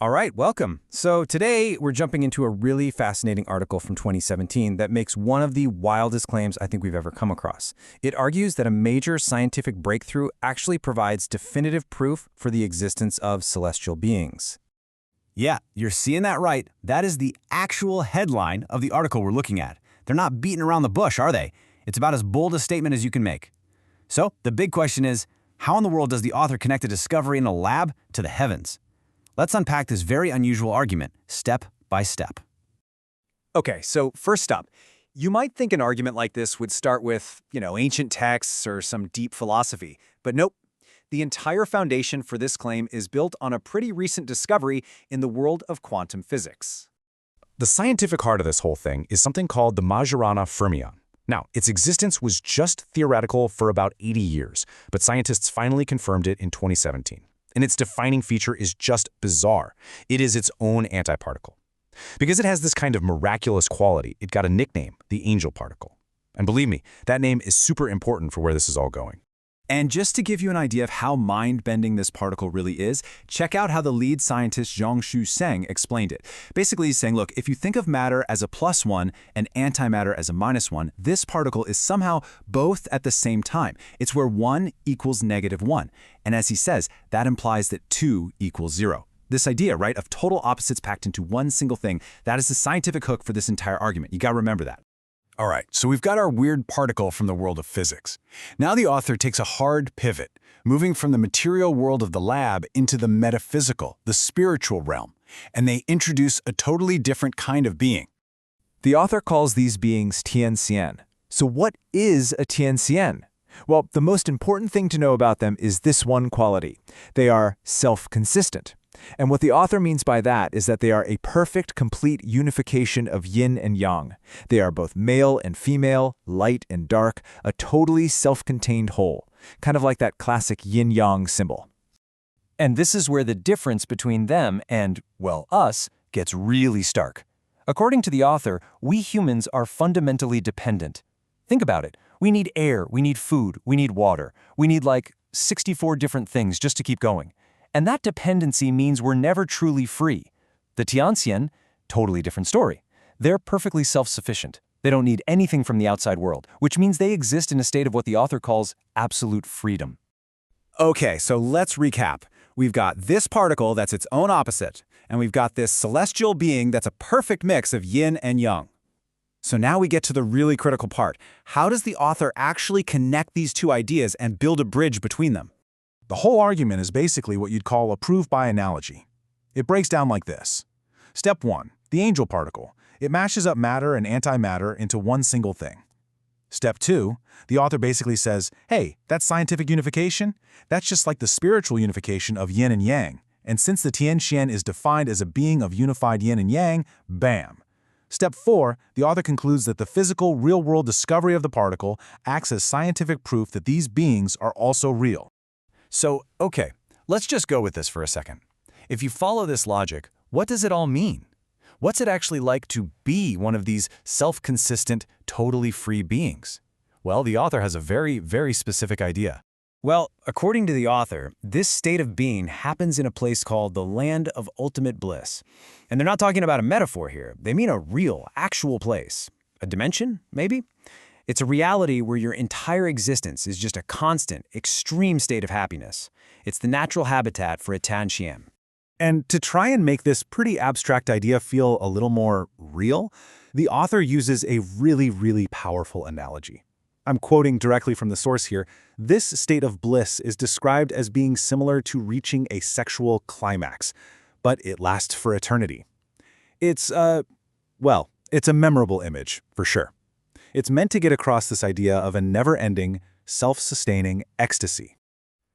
All right, welcome. So today we're jumping into a really fascinating article from 2017 that makes one of the wildest claims I think we've ever come across. It argues that a major scientific breakthrough actually provides definitive proof for the existence of celestial beings. Yeah, you're seeing that right. That is the actual headline of the article we're looking at. They're not beating around the bush, are they? It's about as bold a statement as you can make. So the big question is, how in the world does the author connect a discovery in a lab to the heavens? Let's unpack this very unusual argument, step by step. Okay, so first up, you might think an argument like this would start with, ancient texts or some deep philosophy, but nope. The entire foundation for this claim is built on a pretty recent discovery in the world of quantum physics. The scientific heart of this whole thing is something called the Majorana fermion. Now, its existence was just theoretical for about 80 years, but scientists finally confirmed it in 2017. And its defining feature is just bizarre. It is its own antiparticle. Because it has this kind of miraculous quality, it got a nickname, the angel particle. And believe me, that name is super important for where this is all going. And just to give you an idea of how mind-bending this particle really is, check out how the lead scientist Zhongshu Seng explained it. Basically, he's saying, look, if you think of matter as a +1 and antimatter as a -1, this particle is somehow both at the same time. It's where 1 equals -1. And as he says, that implies that 2 equals 0. This idea, right, of total opposites packed into one single thing, that is the scientific hook for this entire argument. You gotta remember that. All right, so we've got our weird particle from the world of physics. Now the author takes a hard pivot, moving from the material world of the lab into the metaphysical, the spiritual realm, and they introduce a totally different kind of being. The author calls these beings Tianxian. So what is a Tianxian? Well, the most important thing to know about them is this one quality. They are self-consistent. And what the author means by that is that they are a perfect, complete unification of yin and yang. They are both male and female, light and dark, a totally self-contained whole, kind of like that classic yin-yang symbol. And this is where the difference between them and, well, us, gets really stark. According to the author, we humans are fundamentally dependent. Think about it. We need air, we need food, we need water. We need like 64 different things just to keep going. And that dependency means we're never truly free. The Tianxian, totally different story. They're perfectly self-sufficient. They don't need anything from the outside world, which means they exist in a state of what the author calls absolute freedom. Okay, so let's recap. We've got this particle that's its own opposite, and we've got this celestial being that's a perfect mix of yin and yang. So now we get to the really critical part. How does the author actually connect these two ideas and build a bridge between them? The whole argument is basically what you'd call a proof by analogy. It breaks down like this. Step 1, the angel particle. It mashes up matter and antimatter into one single thing. Step 2, the author basically says, hey, that scientific unification, that's just like the spiritual unification of yin and yang. And since the Tianxian is defined as a being of unified yin and yang, bam. Step 4, the author concludes that the physical, real-world discovery of the particle acts as scientific proof that these beings are also real. So, okay, let's just go with this for a second. If you follow this logic, what does it all mean? What's it actually like to be one of these self-consistent, totally free beings? Well, the author has a very, very specific idea. Well, according to the author, this state of being happens in a place called the land of ultimate bliss. And they're not talking about a metaphor here. They mean a real, actual place. A dimension, maybe? It's a reality where your entire existence is just a constant, extreme state of happiness. It's the natural habitat for a Tianxian. And to try and make this pretty abstract idea feel a little more real, the author uses a really, really powerful analogy. I'm quoting directly from the source here. This state of bliss is described as being similar to reaching a sexual climax, but it lasts for eternity. It's a memorable image, for sure. It's meant to get across this idea of a never-ending, self-sustaining ecstasy.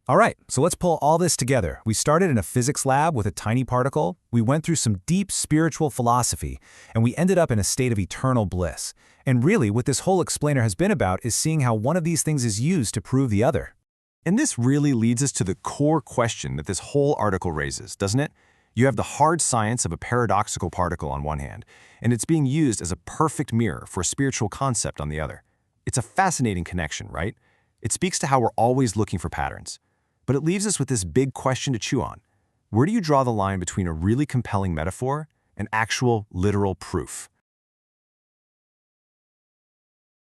All right, so let's pull all this together. We started in a physics lab with a tiny particle, we went through some deep spiritual philosophy, and we ended up in a state of eternal bliss. And really, what this whole explainer has been about is seeing how one of these things is used to prove the other. And this really leads us to the core question that this whole article raises, doesn't it? You have the hard science of a paradoxical particle on one hand, and it's being used as a perfect mirror for a spiritual concept on the other. It's a fascinating connection, right? It speaks to how we're always looking for patterns. But it leaves us with this big question to chew on. Where do you draw the line between a really compelling metaphor and actual literal proof?